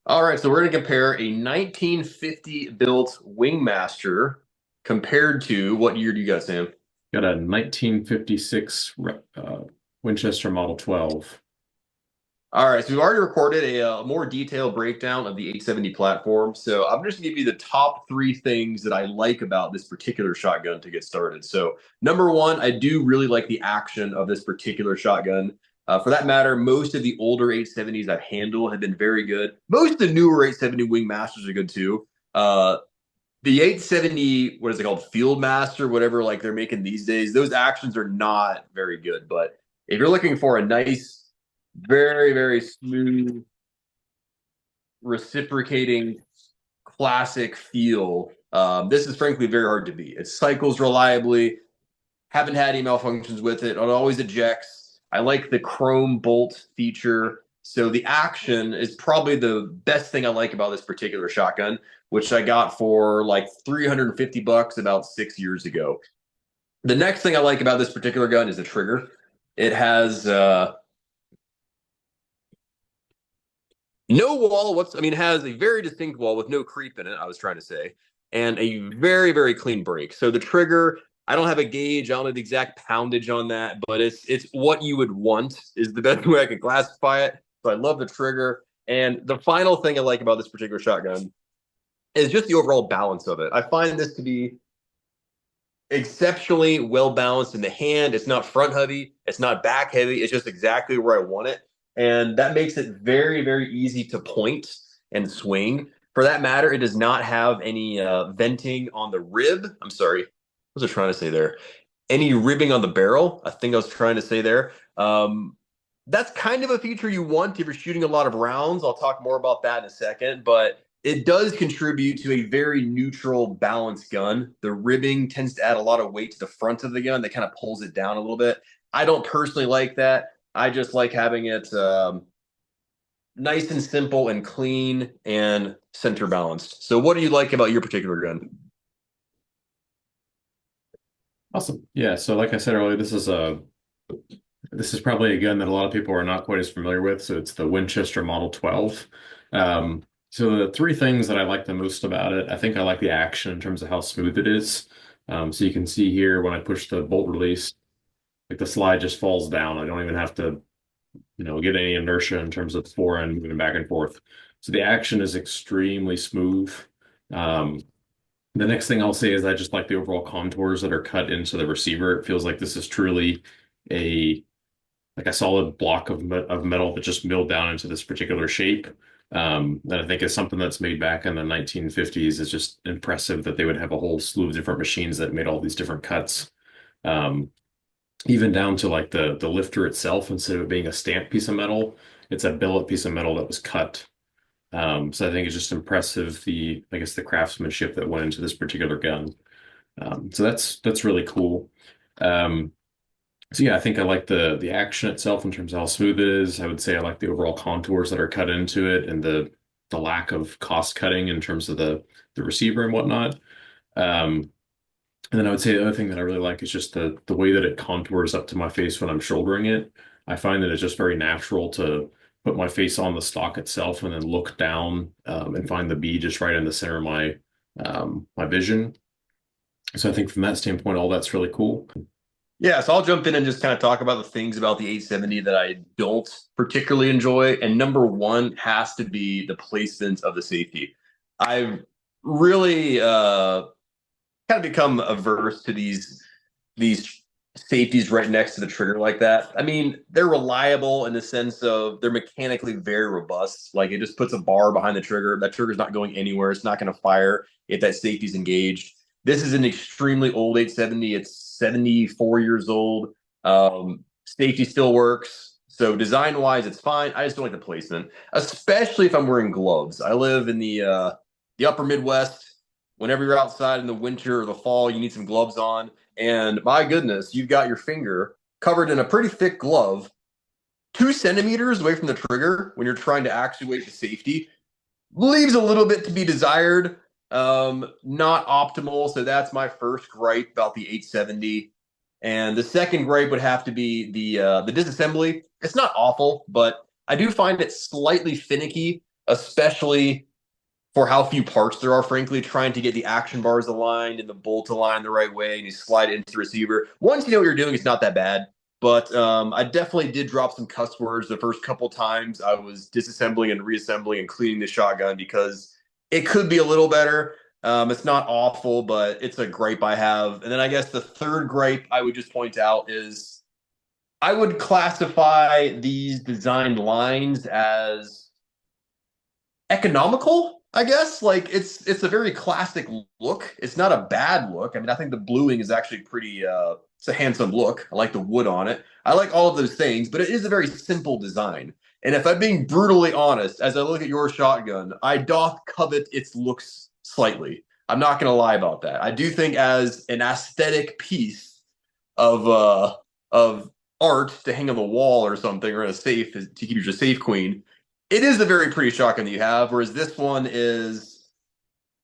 All right, so we're going to compare a 1950 built Wingmaster compared to what year do you got, Sam? Got a 1956 Winchester Model 12. All right, so we've already recorded a more detailed breakdown of the 870 platform. So I'm just going to give you the top three things that I like about this particular shotgun to get started. So number one, I do really like the action of this particular shotgun. For that matter, most of the older 870s I've handled have been very good. Most of the newer 870 Wing Masters are good too. The 870, what is it called? Field Master, whatever, like they're making these days, those actions are not very good. But if you're looking for a nice, very, very smooth, reciprocating, classic feel, this is frankly very hard to beat. It cycles reliably, haven't had any malfunctions with it. It always ejects. I like the chrome bolt feature. So the action is probably the best thing I like about this particular shotgun, which I got for like 350 bucks about 6 years ago. The next thing I like about this particular gun is the trigger. It has no wall. It has a very distinct wall with no creep in it, I was trying to say, and a very, very clean break. So the trigger, I don't have a gauge. I don't know the exact poundage on that, but it's what you would want is the best way I can classify it. So I love the trigger. And the final thing I like about this particular shotgun is just the overall balance of it. I find this to be exceptionally well balanced in the hand. It's not front heavy, it's not back heavy. It's just exactly where I want it. And that makes it very, very easy to point and swing. For that matter, it does not have any venting on the rib. I'm sorry. What was I trying to say there? Any ribbing on the barrel. I think I was trying to say there. That's kind of a feature you want if you're shooting a lot of rounds. I'll talk more about that in a second, but it does contribute to a very neutral, balanced gun. The ribbing tends to add a lot of weight to the front of the gun that kind of pulls it down a little bit. I don't personally like that. I just like having it nice and simple and clean and center balanced. So, what do you like about your particular gun? Awesome. Yeah, so like I said earlier, this is probably a gun that a lot of people are not quite as familiar with. So it's the Winchester Model 12. So the three things that I like the most about it, I think I like the action in terms of how smooth it is. So you can see here when I push the bolt release, like the slide just falls down. I don't even have to, get any inertia in terms of the forend moving back and forth. So the action is extremely smooth. Um, the next thing I'll say is I just like the overall contours that are cut into the receiver. It feels like this is truly a like a solid block of metal that just milled down into this particular shape. That I think is something that's made back in the 1950s. It's just impressive that they would have a whole slew of different machines that made all these different cuts. Um, Even down to like the lifter itself, instead of it being a stamped piece of metal, it's a billet piece of metal that was cut. So I think it's just impressive I guess the craftsmanship that went into this particular gun. So that's really cool. Um, so yeah, I think I like the action itself in terms of how smooth it is. I would say I like the overall contours that are cut into it and the lack of cost cutting in terms of the receiver and whatnot. Um, and then I would say the other thing that I really like is just the way that it contours up to my face when I'm shouldering it. I find that it's just very natural to put my face on the stock itself and then look down and find the bead just right in the center of my vision. So I think from that standpoint, all that's really cool. Yeah, so I'll jump in and just kind of talk about the things about the 870 that I don't particularly enjoy. And number one has to be the placement of the safety. I've really kind of become averse to these safeties right next to the trigger like that. I mean, they're reliable in the sense of they're mechanically very robust. Like it just puts a bar behind the trigger. That trigger's not going anywhere. It's not going to fire if that safety's engaged. This is an extremely old 870. It's 74 years old. Safety still works. So design wise, it's fine. I just don't like the placement, especially if I'm wearing gloves. I live in the upper Midwest. Whenever you're outside in the winter or the fall, you need some gloves on. And my goodness, you've got your finger covered in a pretty thick glove, 2 centimeters away from the trigger when you're trying to actuate the safety. Leaves a little bit to be desired. Not optimal. So that's my first gripe about the 870. And the second gripe would have to be the disassembly. It's not awful, but I do find it slightly finicky. especially for how few parts there are, frankly, trying to get the action bars aligned and the bolt aligned the right way, and you slide it into the receiver. Once you know what you're doing, it's not that bad. But I definitely did drop some cuss words the first couple times I was disassembling and reassembling and cleaning the shotgun because it could be a little better. It's not awful, but it's a gripe I have. And then I guess the third gripe I would just point out is I would classify these design lines as economical, I guess. Like it's a very classic look. It's not a bad look. I mean, I think the bluing is actually pretty it's a handsome look. I like the wood on it. I like all of those things, but it is a very simple design. And if I'm being brutally honest, as I look at your shotgun, I doth covet its looks slightly. I'm not going to lie about that. I do think as an aesthetic piece of art to hang on the wall or something, or in a safe to keep your safe queen, it is a very pretty shotgun that you have, whereas this one is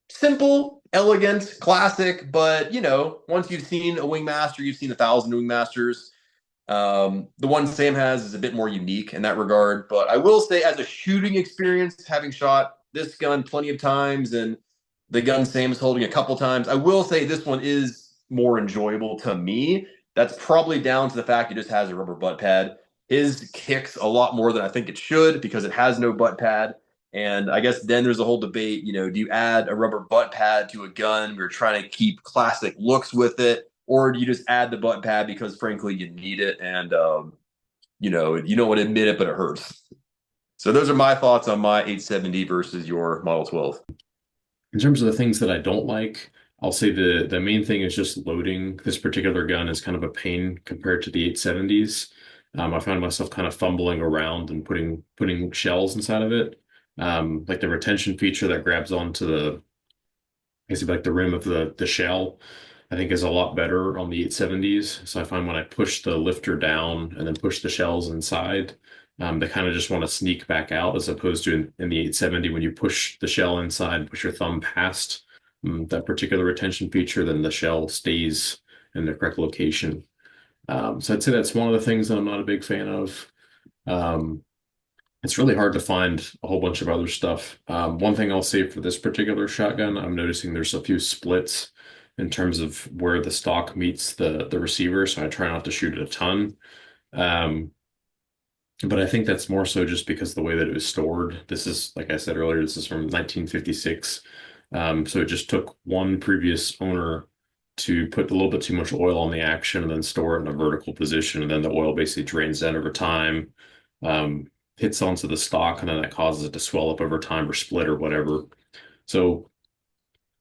simple, elegant, classic. But once you've seen a Wingmaster, you've seen 1,000 Wingmasters. The one Sam has is a bit more unique in that regard. But I will say, as a shooting experience, having shot this gun plenty of times and the gun Sam is holding a couple times, I will say this one is more enjoyable to me. That's probably down to the fact it just has a rubber butt pad. His kicks a lot more than I think it should because it has no butt pad. And I guess then there's a whole debate, do you add a rubber butt pad to a gun? You're trying to keep classic looks with it, or do you just add the butt pad because frankly you need it and you don't want to admit it, but it hurts. So those are my thoughts on my 870 versus your Model 12. In terms of the things that I don't like, I'll say the main thing is just loading. This particular gun is kind of a pain compared to the 870s. I found myself kind of fumbling around and putting shells inside of it. Like the retention feature that grabs onto basically like the rim of the shell, I think is a lot better on the 870s. So I find when I push the lifter down and then push the shells inside, they kind of just want to sneak back out as opposed to in the 870 when you push the shell inside, push your thumb past that particular retention feature, then the shell stays in the correct location. So I'd say that's one of the things that I'm not a big fan of. Um, it's really hard to find a whole bunch of other stuff. One thing I'll say for this particular shotgun, I'm noticing there's a few splits in terms of where the stock meets the receiver, so I try not to shoot it a ton. Um, but I think that's more so just because the way that it was stored. This is, like I said earlier, this is from 1956. So it just took one previous owner to put a little bit too much oil on the action and then store it in a vertical position. And then the oil basically drains in over time, um, hits onto the stock, and then that causes it to swell up over time or split or whatever. So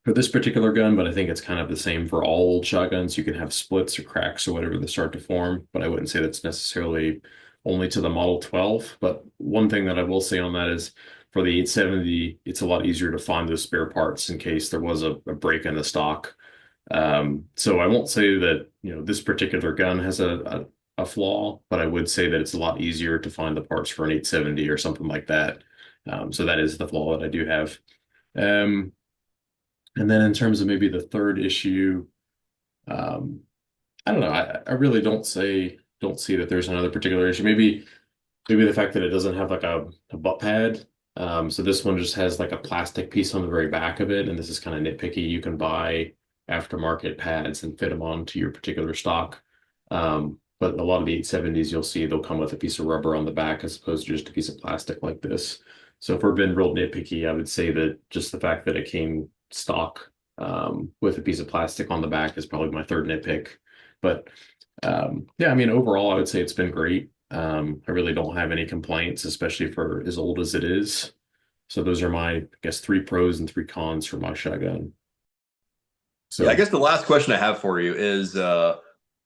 for this particular gun, but I think it's kind of the same for all old shotguns. You can have splits or cracks or whatever that start to form, but I wouldn't say that's necessarily only to the Model 12. But one thing that I will say on that is for the 870, it's a lot easier to find those spare parts in case there was a break in the stock. So I won't say that, this particular gun has a flaw, but I would say that it's a lot easier to find the parts for an 870 or something like that. So that is the flaw that I do have. Um, and then in terms of maybe the third issue, um, I don't know. I really don't see that there's another particular issue. Maybe the fact that it doesn't have like a butt pad. So this one just has like a plastic piece on the very back of it, and this is kind of nitpicky. You can buy aftermarket pads and fit them onto your particular stock. But a lot of the 870s you'll see they'll come with a piece of rubber on the back as opposed to just a piece of plastic like this. So if we're being real nitpicky, I would say that just the fact that it came stock with a piece of plastic on the back is probably my third nitpick. But yeah, I mean, overall, I would say it's been great. I really don't have any complaints, especially for as old as it is. So those are my, I guess, three pros and three cons for my shotgun. Yeah, I So guess the last question I have for you is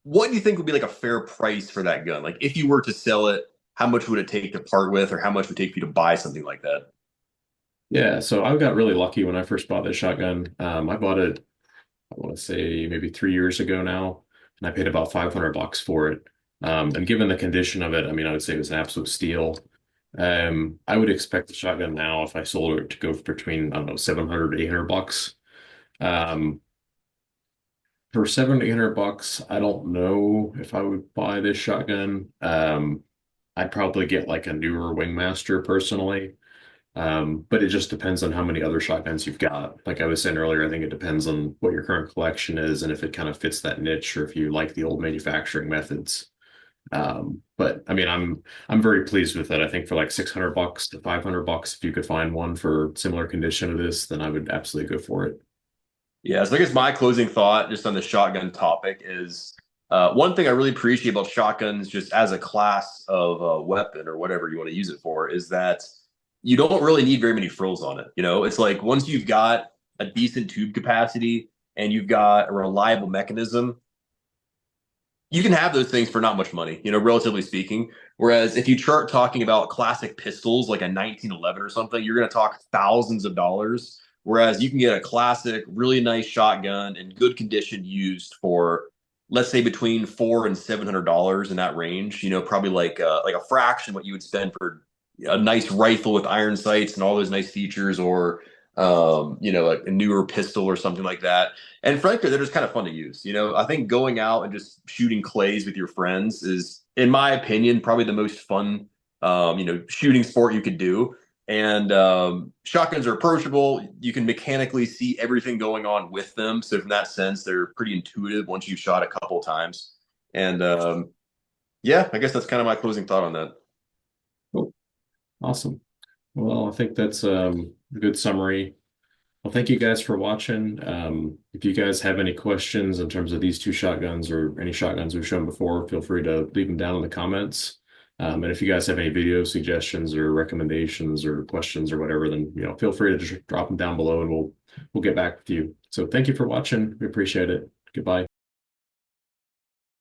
what do you think would be like a fair price for that gun? Like if you were to sell it, how much would it take to part with, or how much would it take for you to buy something like that? yeah, so I got really lucky when I first bought this shotgun. I bought it, I want to say maybe 3 years ago now, and I paid about $500 for it. And given the condition of it, I mean, I would say it was an absolute steal. I would expect the shotgun now, if I sold it, to go for between, I don't know, 700 to 800 bucks. Um, for 700 to 800 bucks, I don't know if I would buy this shotgun. I'd probably get like a newer Wingmaster personally. But it just depends on how many other shotguns you've got. Like I was saying earlier, I think it depends on what your current collection is and if it kind of fits that niche or if you like the old manufacturing methods. But I mean, I'm very pleased with it. I think for like $600 to $500, if you could find one for similar condition to this, then I would absolutely go for it. Yeah, so I guess my closing thought just on the shotgun topic is one thing I really appreciate about shotguns, just as a class of weapon or whatever you want to use it for, is that you don't really need very many frills on it. You know, it's like once you've got a decent tube capacity and you've got a reliable mechanism, you can have those things for not much money, you know, relatively speaking. Whereas if you start talking about classic pistols like a 1911 or something, you're going to talk thousands of dollars. Whereas you can get a classic, really nice shotgun in good condition used for, let's say, between $400 and $700 in that range. You know, probably like a fraction what you would spend for a nice rifle with iron sights and all those nice features, or you know, a newer pistol or something like that. And frankly, they're just kind of fun to use. You know, I think going out and just shooting clays with your friends is, in my opinion, probably the most fun, you know, shooting sport you could do. And shotguns are approachable. You can mechanically see everything going on with them. So, from that sense, they're pretty intuitive once you've shot a couple times. And yeah, I guess that's kind of my closing thought on that. Cool. Awesome. Well, I think that's a good summary. Well, thank you guys for watching. If you guys have any questions in terms of these two shotguns or any shotguns we've shown before, feel free to leave them down in the comments. And if you guys have any video suggestions or recommendations or questions or whatever, then feel free to just drop them down below and we'll get back with you. So thank you for watching. We appreciate it. Goodbye.